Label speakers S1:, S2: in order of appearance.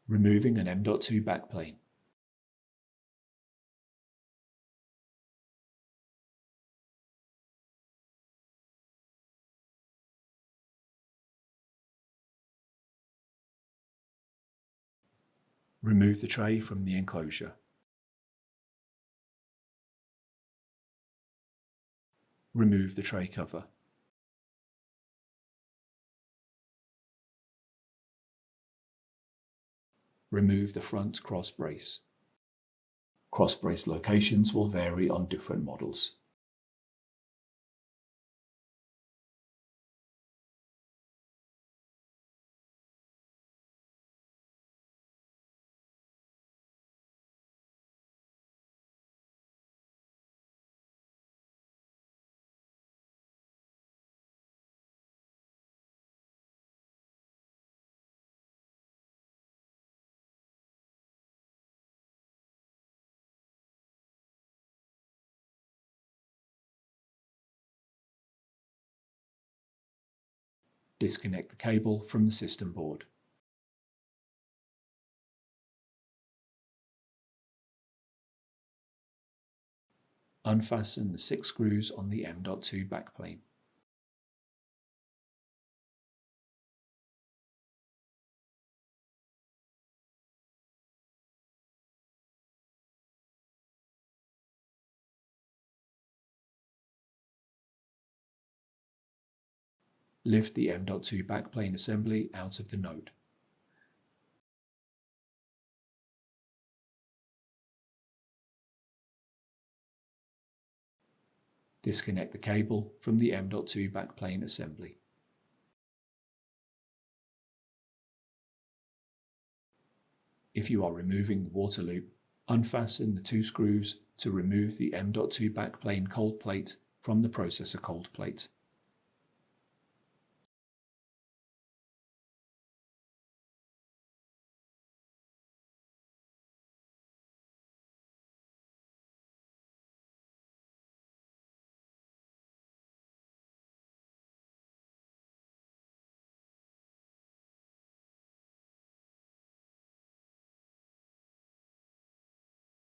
S1: Removing an M.2 backplane. Remove the tray from the enclosure. Remove the tray cover. Remove the front cross brace. Cross brace locations will vary on different models. Disconnect the cable from the system board. Unfasten the 6 screws on the M.2 backplane. Lift the M.2 backplane assembly out of the node. Disconnect the cable from the M.2 backplane assembly. If you are removing the water loop, unfasten the 2 screws to remove the M.2 backplane cold plate from the processor cold plate.